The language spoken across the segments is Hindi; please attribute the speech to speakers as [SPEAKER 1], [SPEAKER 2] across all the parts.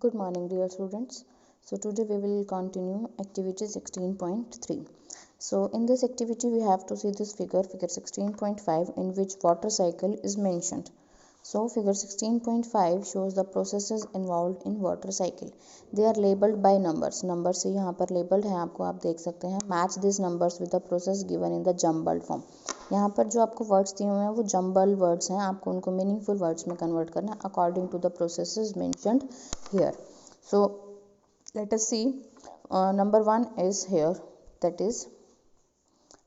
[SPEAKER 1] Good morning, dear students. So today we will continue activity 16.3. So in this activity we have to see this figure 16.5, in which water cycle is mentioned. So figure 16.5 shows the processes involved in water cycle. They are labeled by numbers. Numbers से यहाँ पर labeled है, आपको आप देख सकते हैं. Match these numbers with the process given in the jumbled form. यहाँ पर जो आपको वर्ड्स दिए हुए हैं वो जम्बल वर्ड्स हैं, आपको उनको मीनिंगफुल वर्ड्स में कन्वर्ट करना है according to the processes mentioned here. So let us see. Number one is here, that is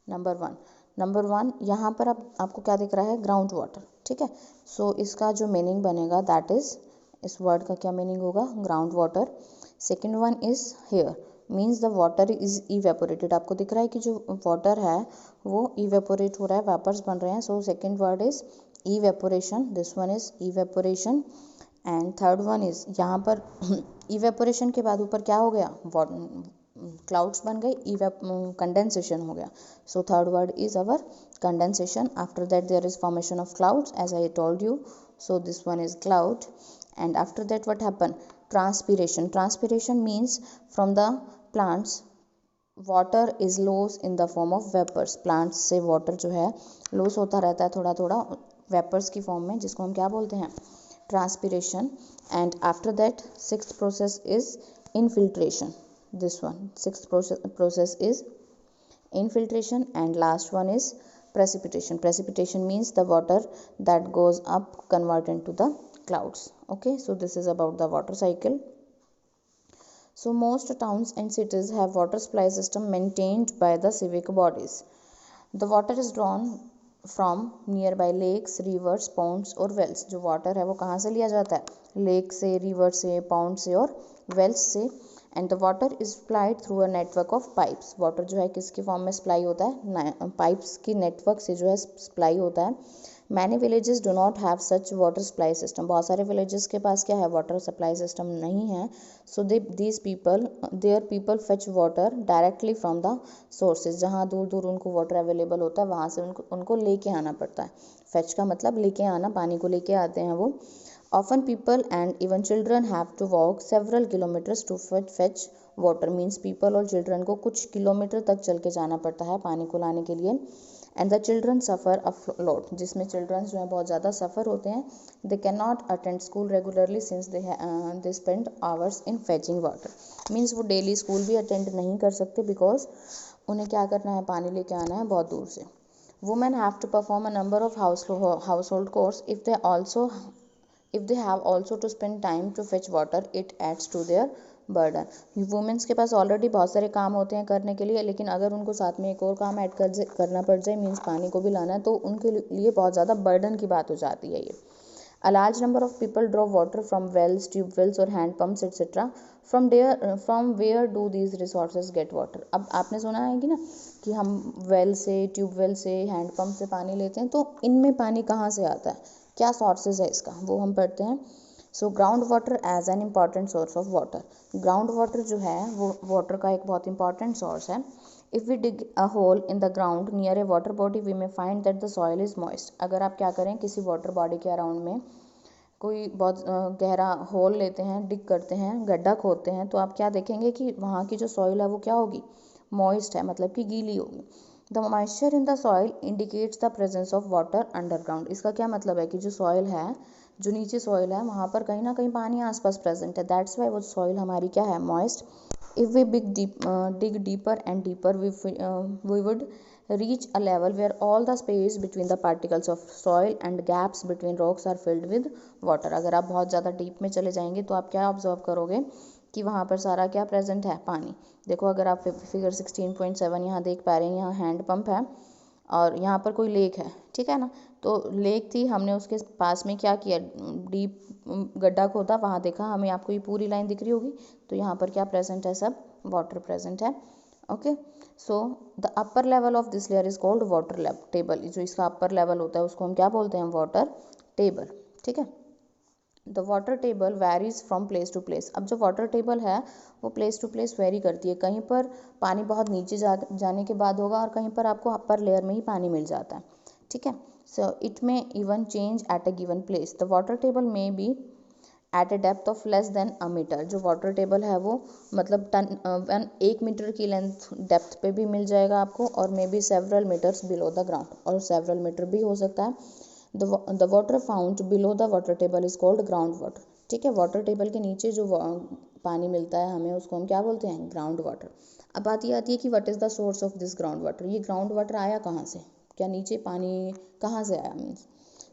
[SPEAKER 1] number one यहाँ पर आपको क्या दिख रहा है? Ground water. ठीक है. सो इसका जो मीनिंग बनेगा दैट इज, इस वर्ड का क्या मीनिंग होगा? Ground water. Second one is here means the water is evaporated. आपको दिख रहा है कि जो वाटर है वो इवेपोरेट हो रहा है, वेपर्स बन रहे हैं. So second word is evaporation. This one is evaporation. And third one is, यहाँ पर इवेपोरेशन के बाद ऊपर क्या हो गया? क्लाउड्स बन गए, कंडेंसेशन हो गया. So third word is our condensation. After that there is formation of clouds as I told you. So this one is cloud. And after that what happened? Transpiration. Transpiration means from the plants water is lost in the form of vapors. plants से water जो है lose होता रहता है थोड़ा थोड़ा vapors की form में, जिसको हम क्या बोलते हैं? Transpiration. And after that sixth process is infiltration. This one, sixth process is infiltration. And last one is precipitation. Precipitation means the water that goes up convert into the clouds. Okay, so this is about the water cycle. So most towns and cities have water supply system maintained by the civic bodies. The water is drawn from nearby lakes, rivers, ponds or wells. जो water है वो कहाँ से लिया जाता है? लेक से, रिवर से, पाउंड से और वेल्स से. And the water is supplied through a network of pipes. Water जो है किसकी फॉर्म में सप्लाई होता है? पाइप्स की नेटवर्क से जो है सप्लाई होता है. Many villages do not have such water supply system. बहुत सारे विलेजेस के पास क्या है? वाटर सप्लाई सिस्टम नहीं है. So there people fetch water directly from the sources. जहाँ दूर दूर उनको वाटर अवेलेबल होता है वहाँ से उनको लेके आना पड़ता है. फेच का मतलब लेके आना, पानी को लेके आते हैं वो. Often people and even children have to walk several kilometers to fetch water. Means people और children को कुछ किलोमीटर तक चल के जाना पड़ता है पानी को लाने के लिए. And the children suffer a lot. जिसमें children जो है बहुत ज़्यादा suffer होते हैं. They cannot attend school regularly since they spend hours in fetching water. Means वो daily school भी attend नहीं कर सकते because उन्हें क्या करना है? पानी लेके आना है बहुत दूर से. Women have to perform a number of household chores if they have also to spend time to fetch water. It adds to their burden. Womens के पास ऑलरेडी बहुत सारे काम होते हैं करने के लिए, लेकिन अगर उनको साथ में एक और काम ऐड करना पड़ जाए, मीन्स पानी को भी लाना है, तो उनके लिए बहुत ज़्यादा बर्डन की बात हो जाती है ये. A large number of people draw water from wells, tube wells or hand pumps etc. From where do these resources get water? अब आपने सुना है कि ना कि हम वेल से, ट्यूब वेल से, हैंड पम्प से पानी लेते हैं, तो इनमें पानी कहाँ से आता है? क्या सोर्सेज है इसका, वो हम पढ़ते हैं. So ground water as an important source of water. Ground water जो है वो वाटर का एक बहुत इंपॉर्टेंट सोर्स है. If we dig a hole in the ground near a water body we may find that the soil is moist. अगर आप क्या करें, किसी वाटर बॉडी के अराउंड में कोई बहुत गहरा होल लेते हैं, डिग करते हैं, गड्ढा खोदते हैं, तो आप क्या देखेंगे कि वहाँ की जो सॉइल है वो क्या होगी? मॉइस्ट है, मतलब कि गीली होगी. The moisture in the soil indicates the presence of water underground. इसका क्या मतलब है कि जो सॉइल है, जो नीचे सॉइल है, वहाँ पर कहीं ना कहीं पानी आसपास प्रेजेंट है. दैट्स वाई वो सॉइल हमारी क्या है? Moist. If we dig deeper and deeper we would reach a level where all the space between the particles of soil and gaps between rocks are filled with water. अगर आप बहुत ज़्यादा डीप में चले जाएंगे तो आप क्या ऑब्जर्व करोगे कि वहाँ पर सारा क्या प्रेजेंट है? पानी. देखो, अगर आप फिगर 16.7 यहाँ देख पा रहे हैं, यहाँ हैंड पंप है और यहाँ पर कोई लेक है, ठीक है ना. तो लेक थी, हमने उसके पास में क्या किया? डीप गड्ढा खोदा, वहाँ देखा, हमें आपको ये पूरी लाइन दिख रही होगी, तो यहाँ पर क्या प्रेजेंट है? सब वाटर प्रेजेंट है. Okay. So the upper level of this layer is called water table. जो इसका अपर लेवल होता है उसको हम क्या बोलते हैं? Water table. ठीक है. The water table varies from place to place. अब जो वाटर टेबल है वो प्लेस टू प्लेस वेरी करती है. कहीं पर पानी बहुत नीचे जाने के बाद होगा और कहीं पर आपको अपर लेयर में ही पानी मिल जाता है. ठीक है. So it may even change at a given place. The water table may be at a depth of less than a meter. जो वाटर टेबल है वो मतलब 1 मीटर की लेंथ डेप्थ पे भी मिल जाएगा आपको, और may be several meters below the ground, और सेवरल मीटर भी हो सकता है। The water found below the water table is called ground water. ठीक है, वाटर टेबल के नीचे जो पानी मिलता है हमें, उसको हम क्या बोलते हैं, ग्राउंड वाटर। अब बात ये आती है कि what is the source of this ground water, ये ग्राउंड वाटर आया कहाँ से, क्या नीचे पानी कहाँ से आया means.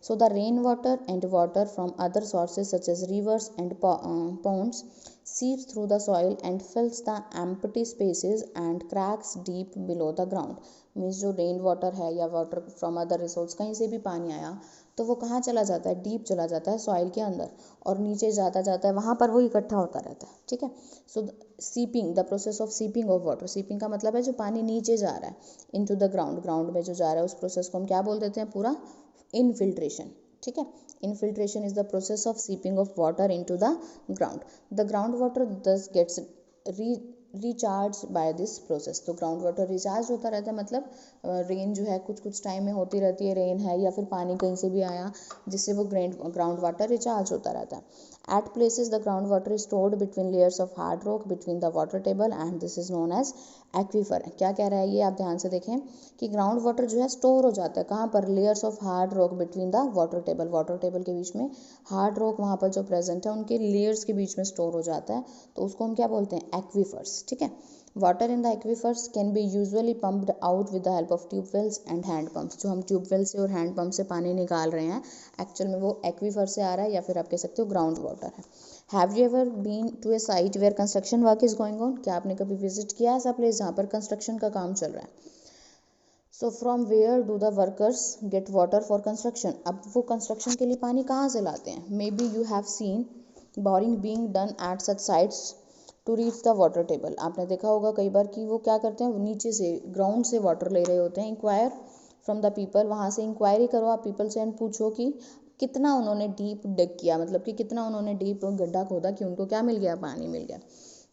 [SPEAKER 1] So the rainwater and water from other sources such as rivers and ponds seeps through the soil and fills the empty spaces and cracks deep below the ground। Means जो रेन वाटर है या वाटर फ्रॉम अदर रिसोर्स, कहीं से भी पानी आया तो वो कहाँ चला जाता है, डीप चला जाता है सॉइल के अंदर, और नीचे जाता जाता है वहाँ पर वो इकट्ठा होता रहता है। ठीक है, so seeping, the process of seeping of water, seeping का मतलब है जो पानी नीचे जा रहा है इनटू द ग्राउंड, ग्राउंड में जो जा रहा है उस प्रोसेस को हम क्या बोल देते हैं, पूरा इनफिल्ट्रेशन। ठीक है, infiltration is the process of seeping of water into the ground. The ground water thus gets recharge by this process. तो ग्राउंड वाटर रिचार्ज होता रहता है, मतलब रेन जो है कुछ कुछ टाइम में होती रहती है, रेन है या फिर पानी कहीं से भी आया जिससे वो ग्राउंड वाटर रिचार्ज होता रहता है। At places the groundwater is stored between layers of hard rock between the water table and this is known as aquifer। क्या कह रहा है ये, आप ध्यान से देखें कि ग्राउंड वाटर जो है स्टोर हो जाता है कहाँ पर, layers of hard rock between the water table, water table के बीच में हार्ड रॉक वहाँ पर जो प्रेजेंट है उनके लेयर्स के बीच में स्टोर हो जाता है, तो उसको हम क्या बोलते हैं, एक्वीफर्स। ठीक है, water in the aquifers can be usually pumped out with the help of tube wells and hand pumps. जो हम ट्यूबवेल से और हैंड पम्प से पानी निकाल रहे हैं एक्चुअल में वो एक्वीफर से आ रहा है, या फिर आप कह सकते हो ग्राउंड वाटर है। Have you ever been to a site where construction work is going on, क्या आपने कभी विजिट किया ऐसा प्लेस जहाँ पर कंस्ट्रक्शन का काम चल रहा है। So from where do the workers get water for construction, अब वो कंस्ट्रक्शन के लिए पानी कहाँ से लाते हैं। May be you have seen boring being done at such sites to reach the water table. आपने देखा होगा कई बार कि वो क्या करते हैं, नीचे से ग्राउंड से वाटर ले रहे होते हैं। इंक्वायर फ्रॉम द पीपल, वहाँ से इंक्वायरी करो आप पीपल से एंड पूछो कि कितना उन्होंने डीप डिग किया, मतलब कि कितना उन्होंने डीप गड्ढा खोदा कि उनको क्या मिल गया, पानी मिल गया।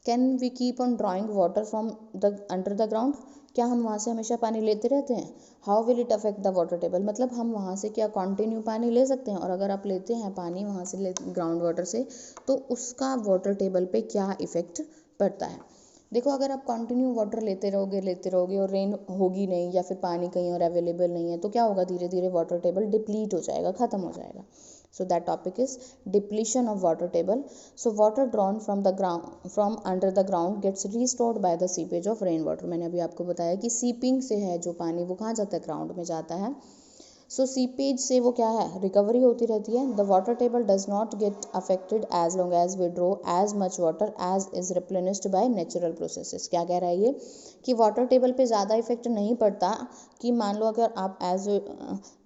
[SPEAKER 1] Can we keep on drawing water from the under the ground, क्या हम वहाँ से हमेशा पानी लेते रहते हैं। How will it affect the water table, मतलब हम वहाँ से क्या कंटिन्यू पानी ले सकते हैं, और अगर आप लेते हैं पानी वहाँ से ग्राउंड वाटर से तो उसका वाटर टेबल पे क्या इफेक्ट पड़ता है। देखो अगर आप कंटिन्यू वाटर लेते रहोगे और रेन होगी नहीं या फिर पानी कहीं और अवेलेबल नहीं है तो क्या होगा, धीरे धीरे वाटर टेबल डिप्लीट हो जाएगा, ख़त्म हो जाएगा। So that topic is depletion of water table. So water drawn from the ground, from under the ground gets restored by the seepage of rainwater। मैंने अभी आपको बताया कि सीपिंग से है जो पानी वो कहाँ जाता है, ग्राउंड में जाता है। सो सीपेज से वो क्या है, रिकवरी होती रहती है। The water table does not get affected as long as we draw as much water as is replenished by natural processes. क्या कह रहा है ये कि वाटर टेबल पे ज़्यादा इफेक्ट नहीं पड़ता कि मान लो अगर आप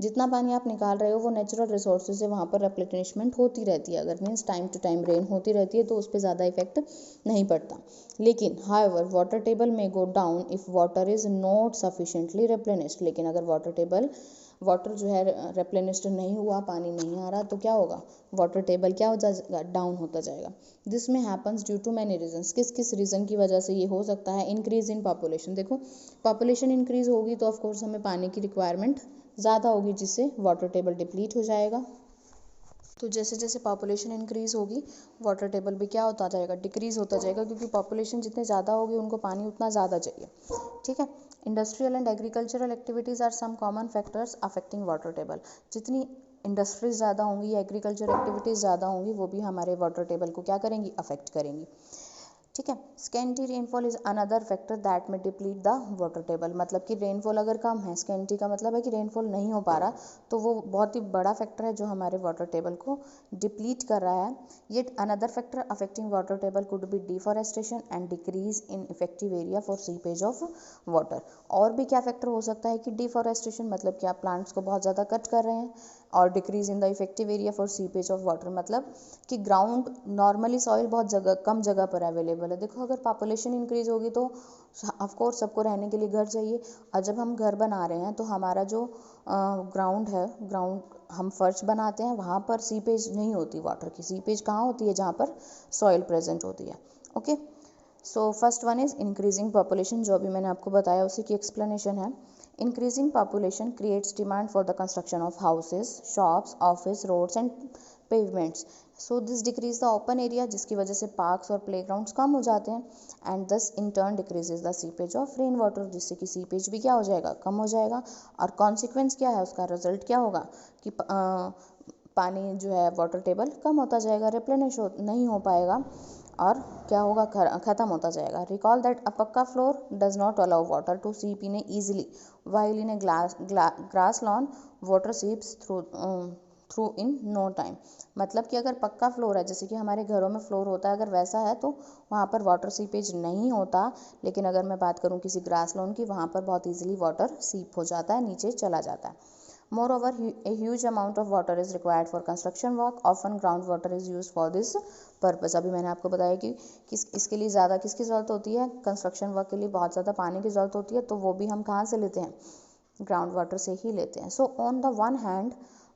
[SPEAKER 1] जितना पानी आप निकाल रहे हो वो नेचुरल रिसोर्सेज से वहाँ पर रिप्लेनिशमेंट होती रहती है, अगर means time to time rain होती रहती है तो उस पर ज़्यादा इफेक्ट नहीं पड़ता। लेकिन हाउएवर वाटर टेबल में go down if water is not sufficiently replenished. लेकिन अगर वाटर जो है रिप्लेनिश्ड नहीं हुआ, पानी नहीं आ रहा तो क्या होगा, वाटर टेबल क्या हो जाएगा, डाउन होता जाएगा। This may happens due to many reasons, किस किस रीज़न की वजह से ये हो सकता है। इंक्रीज इन पॉपुलेशन, देखो पॉपुलेशन इंक्रीज होगी तो ऑफकोर्स हमें पानी की रिक्वायरमेंट ज़्यादा होगी जिससे वाटर टेबल डिप्लीट हो जाएगा। तो जैसे जैसे पॉपुलेशन इंक्रीज होगी वाटर टेबल भी क्या होता जाएगा, डिक्रीज होता जाएगा, क्योंकि पॉपुलेशन जितने ज़्यादा होगी उनको पानी उतना ज़्यादा चाहिए। ठीक है, industrial and agricultural activities are some common factors affecting water table. जितनी इंडस्ट्रीज ज़्यादा होंगी या एग्रीकल्चर एक्टिविटीज़ ज़्यादा होंगी वो भी हमारे वाटर टेबल को क्या करेंगी, अफेक्ट करेंगी। ठीक है, scanty rainfall is another factor that में डिप्लीट द वाटर टेबल, मतलब कि रेनफॉल अगर कम है, स्केंटी का मतलब है कि रेनफॉल नहीं हो पा रहा, तो वो बहुत ही बड़ा फैक्टर है जो हमारे वाटर टेबल को डिप्लीट कर रहा है। Yet another factor affecting water table could be deforestation and decrease in effective area for seepage of water. और भी क्या फैक्टर हो सकता है कि डिफॉरेस्टेशन मतलब कि आप प्लांट्स को बहुत ज़्यादा कट कर रहे हैं, और decrease in the effective area for seepage of water मतलब कि ग्राउंड नॉर्मली सॉइल बहुत कम जगह पर अवेलेबल है। देखो अगर पॉपुलेशन इंक्रीज होगी तो ऑफकोर्स सबको रहने के लिए घर चाहिए, और जब हम घर बना रहे हैं तो हमारा जो ग्राउंड हम फर्श बनाते हैं वहाँ पर सीपेज नहीं होती वाटर की, सीपेज कहाँ होती है, जहाँ पर सॉइल प्रेजेंट होती है। Okay, so first one is increasing population, जो अभी मैंने आपको बताया उसी की एक्सप्लेनेशन है। Increasing population creates demand for the construction of houses, shops, office, roads and pavements। So this decrease the open area, जिसकी वजह से पार्क्स और प्लेग्राउंड्स कम हो जाते हैं, एंड दस in turn decreases the seepage of rain water, जिससे कि सीपेज भी क्या हो जाएगा, कम हो जाएगा। और कॉन्सिक्वेंस क्या है उसका, रिजल्ट क्या होगा कि पानी जो है वाटर टेबल कम होता जाएगा, रिप्लेनिश नहीं हो पाएगा, और क्या होगा, ख़त्म होता जाएगा। Recall that a pucca floor does not allow water to seep in uh easily, while in a grass lawn water seeps through in no time. मतलब कि अगर पक्का फ्लोर है, जैसे कि हमारे घरों में फ्लोर होता है, अगर वैसा है तो वहाँ पर वाटर सीपेज नहीं होता। लेकिन अगर मैं बात करूँ किसी ग्रास लॉन की, वहाँ पर बहुत ईजिली वाटर सीप हो जाता है, नीचे चला जाता है। Moreover, a huge amount of water is required for construction work. Often groundwater is used for this purpose. अभी मैंने आपको बताया कि इसके लिए ज़्यादा किसकी ज़रूरत होती है, कंस्ट्रक्शन वर्क के लिए बहुत ज़्यादा पानी की ज़रूरत होती है, तो वो भी हम कहाँ से लेते हैं, ग्राउंड वाटर से ही लेते हैं। So on the one hand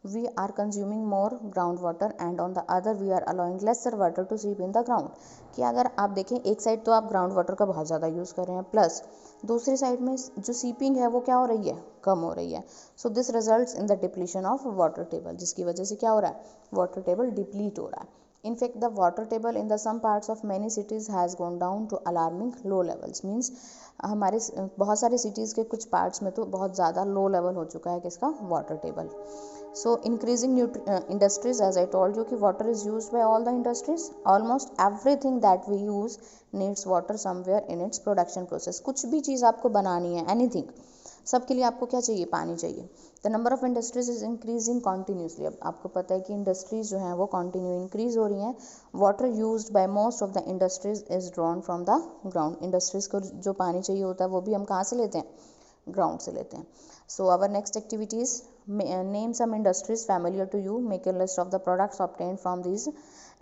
[SPEAKER 1] we are consuming more groundwater and on the other we are allowing lesser water to seep in the ground। कि अगर आप देखें, एक साइड तो आप ग्राउंड वाटर का बहुत ज़्यादा यूज़ कर रहे हैं, प्लस दूसरी साइड में जो सीपिंग है वो क्या हो रही है, कम हो रही है। So this results in the depletion of water table, जिसकी वजह से क्या हो रहा है, वाटर टेबल डिप्लीट हो रहा है। In fact, the water table in the some parts of many cities has gone down to alarming low levels। Means हमारे बहुत सारे cities के कुछ parts में तो बहुत ज़्यादा low level हो चुका है किसका, water table। So increasing industries, as I told you कि water is used by all the industries, almost everything that we use needs water somewhere in its production process। कुछ भी चीज़ आपको बनानी है, anything, सबके लिए आपको क्या चाहिए, पानी चाहिए। The number of industries is increasing continuously. अब आपको पता है कि इंडस्ट्रीज जो हैं वो कॉन्टिन्यू इंक्रीज हो रही हैं। Water used by most of the industries is drawn from the ground. Industries को जो पानी चाहिए होता है वो भी हम कहाँ से लेते हैं, ग्राउंड से लेते हैं। So our next activities, name some industries familiar to you, make a list of the products obtained from these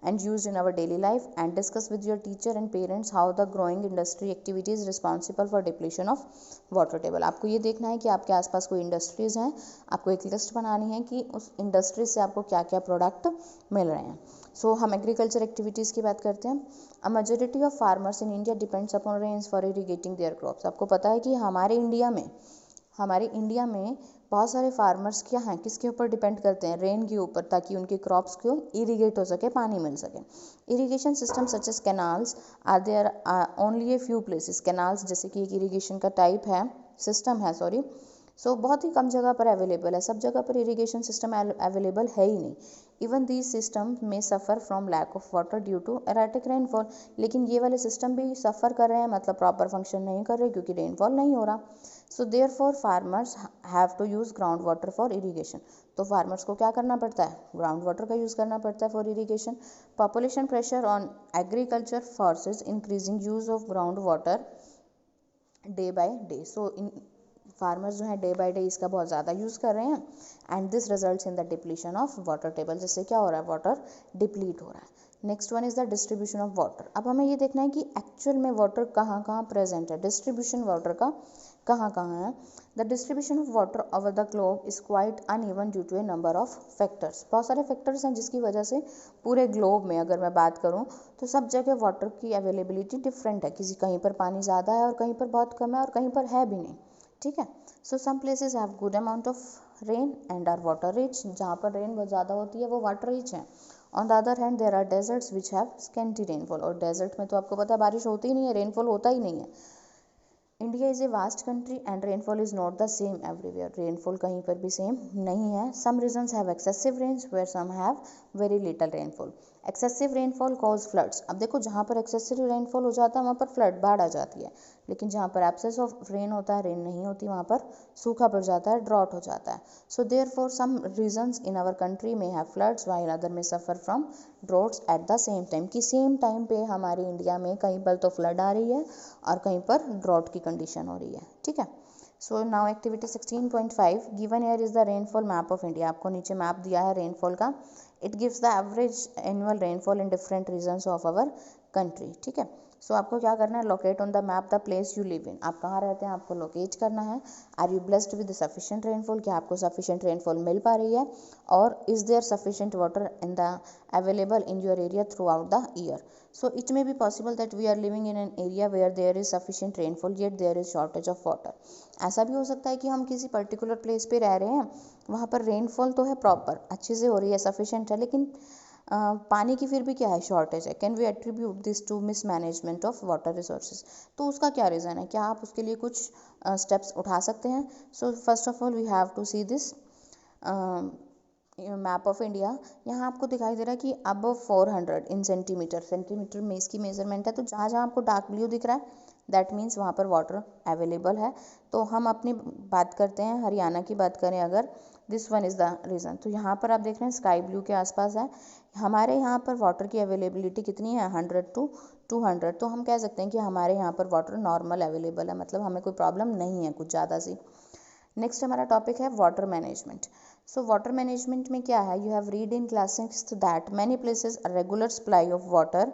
[SPEAKER 1] and used in our daily life, and discuss with your teacher and parents how the growing industry activity is responsible for depletion of water table। आपको ये देखना है कि आपके आसपास कोई इंडस्ट्रीज़ हैं, आपको एक लिस्ट बनानी है कि उस इंडस्ट्री से आपको क्या क्या प्रोडक्ट मिल रहे हैं। सो हम एग्रीकल्चर एक्टिविटीज़ की बात करते हैं। A majority of farmers in India depends upon rains for irrigating their crops. आपको पता है कि हमारे इंडिया में बहुत सारे फार्मर्स क्या हैं, किसके ऊपर डिपेंड करते हैं, रेन के ऊपर, ताकि उनके क्रॉप्स को इरीगेट हो सके, पानी मिल सके। Irrigation system such as canals are there only a few places. Canals जैसे कि एक इरीगेशन का टाइप है, सिस्टम है, सॉरी। सो बहुत ही कम जगह पर अवेलेबल है, सब जगह पर इरीगेशन सिस्टम अवेलेबल है ही नहीं। इवन दीज सिस्टम में suffer from lack of water due to erratic rainfall. लेकिन ये वाले सिस्टम भी सफ़र कर रहे हैं, मतलब प्रॉपर फंक्शन नहीं कर रहे क्योंकि रेनफॉल नहीं हो रहा। So therefore farmers have to use ground water for irrigation. तो फार्मर्स को क्या करना पड़ता है, ग्राउंड वाटर का यूज़ करना पड़ता है for irrigation. Population pressure on agriculture forces increasing use of ground water day by day. So in farmers जो है डे बाय डे इसका बहुत ज़्यादा यूज़ कर रहे हैं, and this results in the depletion of water table, जिससे क्या हो रहा है, वाटर डिप्लीट हो रहा है। Next one is the distribution of water. अब हमें ये देखना है कि एक्चुअल में वाटर कहाँ कहाँ प्रेजेंट है, डिस्ट्रीब्यूशन वाटर का कहाँ कहाँ है। The distribution of water over the globe is quite uneven due to a number of factors. बहुत सारे फैक्टर्स हैं जिसकी वजह से पूरे ग्लोब में अगर मैं बात करूँ तो सब जगह वाटर की अवेलेबिलिटी डिफरेंट है। किसी कहीं पर पानी ज़्यादा है और कहीं पर बहुत कम है और कहीं पर है भी नहीं, ठीक है। So some places have good amount of rain and are water rich. जहाँ पर रेन बहुत ज़्यादा होती है वो वाटर रिच है। On the other hand there are deserts which have scanty rainfall. और डेजर्ट में तो आपको पता है बारिश होती ही नहीं है, रेनफॉल होता ही नहीं है। India is a vast country and rainfall is not the same everywhere. Rainfall कहीं पर भी सेम नहीं है। Some regions have excessive rains where some have very little rainfall. Excessive rainfall cause floods. अब देखो, जहाँ पर एक्सेसिव रेनफॉल हो जाता है वहाँ पर फ्लड, बाढ़ आ जाती है। लेकिन जहाँ पर एब्सेंस ऑफ रेन होता है, रेन नहीं होती, वहाँ पर सूखा पड़ जाता है, ड्रॉट हो जाता है। So therefore some regions in our country में हैव फ्लड्स व्हाइल अदर में suffer from droughts at the same time. कि सेम टाइम पे हमारे इंडिया में कहीं पर तो फ्लड आ रही है और कहीं पर ड्रॉट की कंडीशन हो रही है, ठीक है। So now activity 16.5, given here is the rainfall map of India. आपको नीचे मैप दिया है रेनफॉल का। It gives the average annual rainfall in different regions of our country, ठीक है। सो आपको क्या करना है, locate on the map the place you live in. आप कहाँ रहते हैं आपको लोकेट करना है। Are you blessed with sufficient rainfall, क्या आपको सफिशिएंट रेनफॉल मिल पा रही है, और is there sufficient water in the available in your area throughout the year. So it may be possible that we are living in an area where there is sufficient rainfall yet there is shortage of water। ऐसा भी हो सकता है कि हम किसी पर्टिकुलर प्लेस पे रह रहे हैं, वहाँ पर रेनफॉल तो है, प्रॉपर अच्छे से हो रही है, सफिशिएंट है, लेकिन पानी की फिर भी क्या है, शॉर्टेज है. Can we attribute this to mismanagement of water resources. तो उसका क्या रीज़न है, क्या आप उसके लिए कुछ स्टेप्स उठा सकते हैं. So first of all we have to see this map of India. यहाँ आपको दिखाई दे रहा है कि अब 400 इन सेंटीमीटर में इसकी मेजरमेंट है. तो जहाँ जहाँ आपको डार्क ब्लू दिख रहा है दैट मीन्स वहाँ पर वाटर अवेलेबल है. तो हम अपनी बात करते हैं, हरियाणा की बात करें अगर, this one is the reason. तो यहाँ पर आप देख रहे हैं स्काई ब्लू के आसपास है. हमारे यहाँ पर वाटर की अवेलेबिलिटी कितनी है, 100 to 200. तो हम कह सकते हैं कि हमारे यहाँ पर वाटर नॉर्मल अवेलेबल है, मतलब हमें कोई प्रॉब्लम नहीं है कुछ ज़्यादा सी. नेक्स्ट हमारा टॉपिक है water management. So water management में क्या है, you have read in class 6 that many places regular supply of water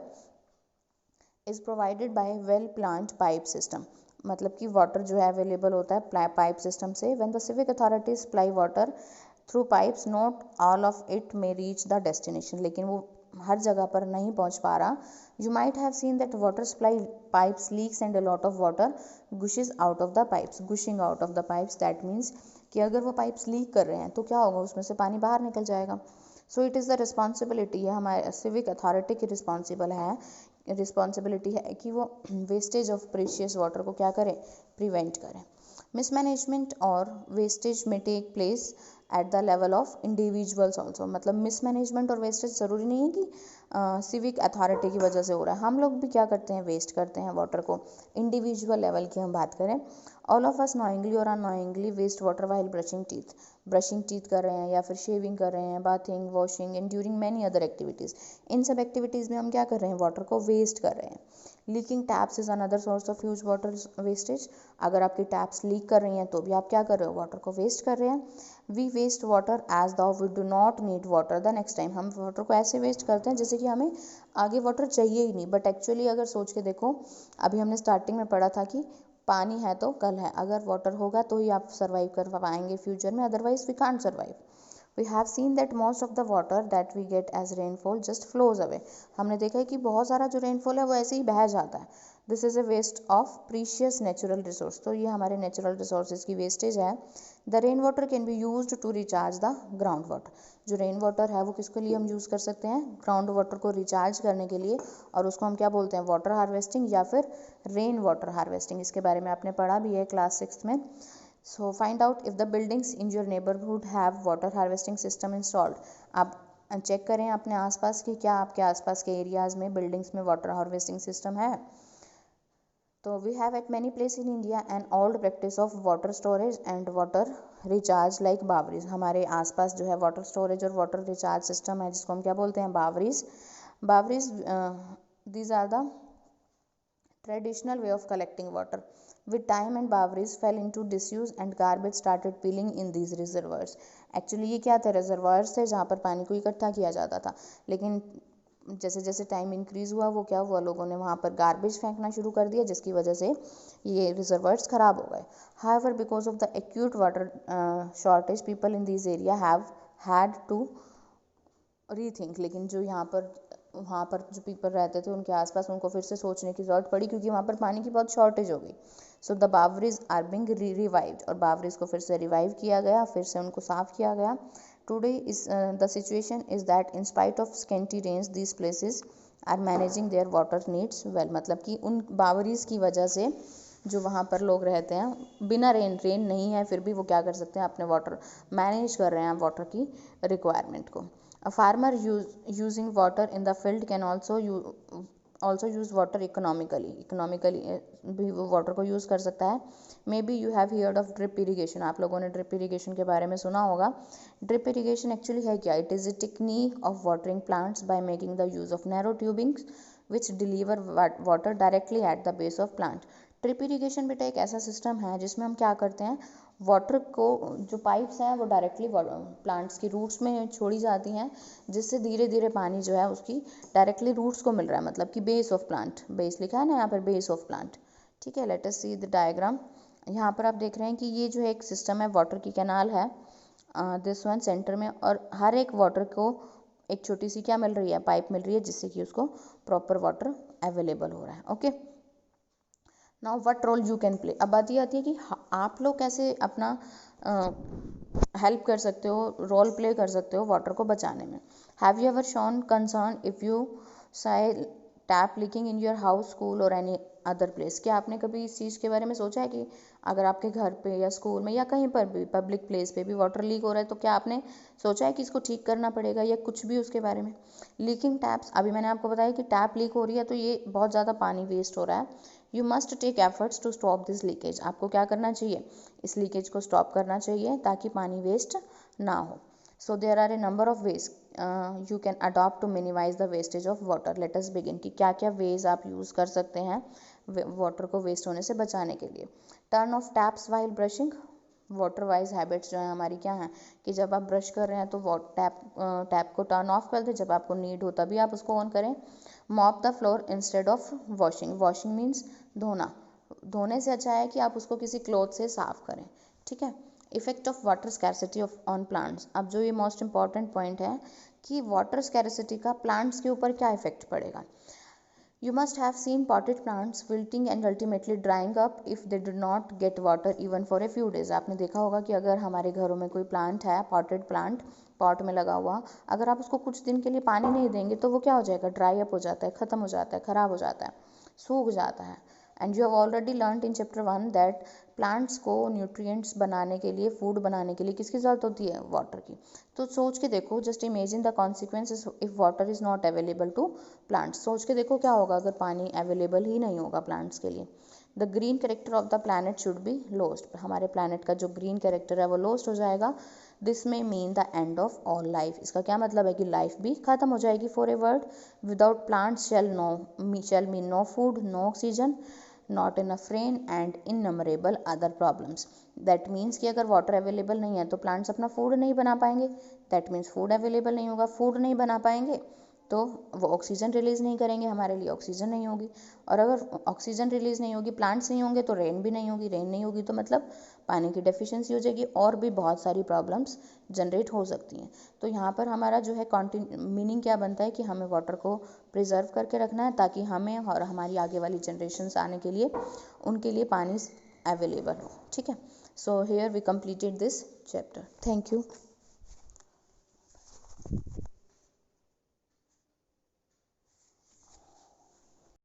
[SPEAKER 1] is provided by well planned pipe system. मतलब कि वाटर जो है अवेलेबल होता है पाइप सिस्टम से. When the civic authorities supply water through pipes not all of it may reach the destination. लेकिन वो हर जगह पर नहीं पहुंच पा रहा. You might have seen that water supply pipes leaks and a lot of water gushes out of the pipes. Gushing out of the pipes that means कि अगर वो पाइप्स लीक कर रहे हैं तो क्या होगा, उसमें से पानी बाहर निकल जाएगा. So it is the responsibility, ये हमारे सिविक अथॉरिटी की रिस्पॉन्सिबिलिटी है कि वो वेस्टेज ऑफ प्रीशियस वाटर को क्या करें, प्रिवेंट करें. मिसमैनेजमेंट और वेस्टेज में take place at the level of individuals also. मतलब मिसमैनेजमेंट और वेस्टेज ज़रूरी नहीं है कि सिविक अथॉरिटी की वजह से हो रहा है. हम लोग भी क्या करते हैं, वेस्ट करते हैं वाटर को. इंडिविजुअल लेवल की हम बात करें, ऑल ऑफ अस नोइंगली और unknowingly waste water while brushing teeth कर रहे हैं या फिर शेविंग कर रहे हैं, bathing, washing and during many other activities. इन सब एक्टिविटीज़ में हम क्या कर रहे हैं, वाटर को वेस्ट कर रहे हैं. Leaking taps is another source of huge water wastage. अगर आपकी टैप्स लीक कर रही हैं तो भी आप क्या कर रहे हो, वाटर को वेस्ट कर रहे हैं. We waste water as though we do not need water the next time. हम वाटर को ऐसे वेस्ट करते हैं जैसे कि हमें आगे वाटर चाहिए ही नहीं. बट एक्चुअली अगर सोच के देखो, अभी हमने स्टार्टिंग में पढ़ा था कि पानी है तो कल है. अगर वाटर होगा तो ही आप सर्वाइव कर पाएंगे फ्यूचर में, otherwise we can't survive. We have seen that most of the water that we get as rainfall just flows away. हमने देखा है कि बहुत सारा जो रेनफॉल है वो ऐसे ही बह जाता है. This is a waste of precious natural resource. तो ये हमारे नेचुरल रिसोर्सेज की वेस्टेज है. The rain water can be used to recharge the ground water. जो रेन वाटर है वो किसके लिए हम यूज़ कर सकते हैं, ग्राउंड वाटर को रिचार्ज करने के लिए. और उसको हम क्या बोलते हैं, वाटर हार्वेस्टिंग या फिर रेन वाटर हार्वेस्टिंग. इसके बारे में आपने पढ़ा भी है क्लास 6 में. So find out if the buildings in your neighborhood have water harvesting system installed. आप चेक करें अपने आसपास कि क्या आपके आसपास के एरियाज़ में बिल्डिंग्स में वाटर हार्वेस्टिंग सिस्टम है. तो we have at many places in India an old practice of water storage and water recharge like baoris. हमारे आसपास जो है वाटर स्टोरेज और वाटर रिचार्ज सिस्टम है जिसको हम क्या बोलते हैं, बावरीज. These are the traditional way of collecting water. With time and boweries fell into disuse and garbage started peeling in these reservoirs. Actually ये क्या थे, रिजर्वायर्स थे जहाँ पर पानी को इकट्ठा किया जाता था. लेकिन जैसे जैसे टाइम इंक्रीज़ हुआ वो क्या हुआ, लोगों ने वहाँ पर गार्बेज फेंकना शुरू कर दिया जिसकी वजह से ये रिजर्वायर्स ख़राब हो गए. However because of the acute water shortage people in this area have had to rethink. लेकिन जो वहाँ पर जो पीपल रहते थे उनके आसपास, उनको फिर से सोचने की ज़रूरत पड़ी क्योंकि वहाँ पर पानी की बहुत शॉर्टेज हो गई. So the baoris are being revived. और बावरीज को फिर से रिवाइव किया गया, फिर से उनको साफ़ किया गया. Today is the situation is that in spite of scanty rains these places are managing their water needs well. मतलब कि उन बावरीज की वजह से जो वहाँ पर लोग रहते हैं, बिना रेन नहीं है फिर भी वो क्या कर सकते हैं, अपने वाटर मैनेज कर रहे हैं वाटर की रिक्वायरमेंट को. A farmer using water in the field can also use water economically भी वो वाटर को यूज़ कर सकता है. Maybe you have heard of drip irrigation. आप लोगों ने drip irrigation के बारे में सुना होगा. Drip irrigation actually है क्या, it is a technique of watering plants by making the use of narrow tubings which deliver water directly at the base of plant. Drip irrigation बेटा एक ऐसा सिस्टम है जिसमें हम क्या करते हैं, वाटर को जो पाइप्स हैं वो डायरेक्टली प्लांट्स की रूट्स में छोड़ी जाती हैं जिससे धीरे धीरे पानी जो है उसकी डायरेक्टली रूट्स को मिल रहा है. मतलब कि बेस ऑफ प्लांट, बेस लिखा है ना यहाँ पर, बेस ऑफ प्लांट. ठीक है, late us see the diagram. यहाँ पर आप देख रहे हैं कि ये जो एक सिस्टम है वाटर की कैनाल है, दिस वन सेंटर में, और हर एक वाटर को एक छोटी सी क्या मिल रही है, पाइप मिल रही है जिससे कि उसको प्रॉपर वाटर अवेलेबल हो रहा है. Okay, now what role you can play. अब बात ये आती है कि आप लोग कैसे अपना हेल्प कर सकते हो, रोल प्ले कर सकते हो वाटर को बचाने में। Have you ever shown concern if you Sai tap leaking in your house, school और एनी अदर प्लेस? क्या आपने कभी इस चीज़ के बारे में सोचा है कि अगर आपके घर पे या स्कूल में या कहीं पर भी पब्लिक प्लेस पे भी वाटर लीक हो रहा है तो क्या आपने सोचा है कि इसको ठीक करना पड़ेगा या कुछ भी उसके बारे में? लीकिंग टैप्स, अभी मैंने आपको बताया कि टैप लीक हो रही है तो ये बहुत ज़्यादा पानी वेस्ट हो रहा है। You must take efforts to stop this leakage, आपको क्या करना चाहिए, इस लीकेज को स्टॉप करना चाहिए ताकि पानी वेस्ट ना हो। So there are a number of ways you can adopt to minimise the wastage of water. Let us begin कि क्या क्या वेज आप यूज़ कर सकते हैं वाटर को वेस्ट होने से बचाने के लिए। Turn off taps while brushing, water wise habits जो है हमारी क्या हैं कि जब आप ब्रश कर रहे हैं तो टैप को टर्न ऑफ कर दें, जब आपको नीड हो तभी आप उसको ऑन करें। Mop the floor instead of washing, washing means धोना, धोने से अच्छा है कि आप उसको किसी क्लॉथ से साफ करें, ठीक है। Effect of water scarcity of on plants, अब जो ये मोस्ट इंपॉर्टेंट पॉइंट है कि वाटर स्कैरसिटी का प्लांट्स के ऊपर क्या इफेक्ट पड़ेगा। You must have seen potted plants wilting and ultimately drying up if they do not get water even for a few days. आपने देखा होगा कि अगर हमारे घरों में कोई प्लांट है, पॉटेड प्लांट, पॉट में लगा हुआ, अगर आप उसको कुछ दिन के लिए पानी नहीं देंगे तो वो क्या हो जाएगा, ड्राई अप हो जाता है, ख़त्म हो जाता है, ख़राब हो जाता है, सूख जाता है। And you have already learned in chapter 1 that plants को न्यूट्रिएंट्स बनाने के लिए, फूड बनाने के लिए किसकी ज़रूरत होती है, वाटर की। तो सोच के देखो, just imagine the consequences if water is not available to plants. सोच के देखो क्या होगा अगर पानी अवेलेबल ही नहीं होगा प्लांट्स के लिए। The green character of the planet should be lost, हमारे प्लानट का जो ग्रीन कैरेक्टर है वो लॉस्ट हो जाएगा। दिस में mean the end of all life, इसका क्या मतलब है कि लाइफ भी खत्म हो जाएगी for a world without plants shall mean no food, no oxygen, not enough rain and innumerable other problems. That means कि अगर वाटर अवेलेबल नहीं है तो प्लांट्स अपना फूड नहीं बना पाएंगे, दैट मीन्स फूड अवेलेबल नहीं होगा, फूड नहीं बना पाएंगे तो वो ऑक्सीजन रिलीज़ नहीं करेंगे, हमारे लिए ऑक्सीजन नहीं होगी, और अगर ऑक्सीजन रिलीज़ नहीं होगी, प्लांट्स नहीं होंगे तो रेन भी नहीं होगी, रेन नहीं होगी तो मतलब पानी की डेफिशिएंसी हो जाएगी और भी बहुत सारी प्रॉब्लम्स जनरेट हो सकती हैं। तो यहाँ पर हमारा जो है मीनिंग क्या बनता है कि हमें वाटर को प्रिजर्व करके रखना है ताकि हमें और हमारी आगे वाली जनरेशन्स आने के लिए उनके लिए पानी अवेलेबल हो, ठीक है। So here we completed this chapter, thank you.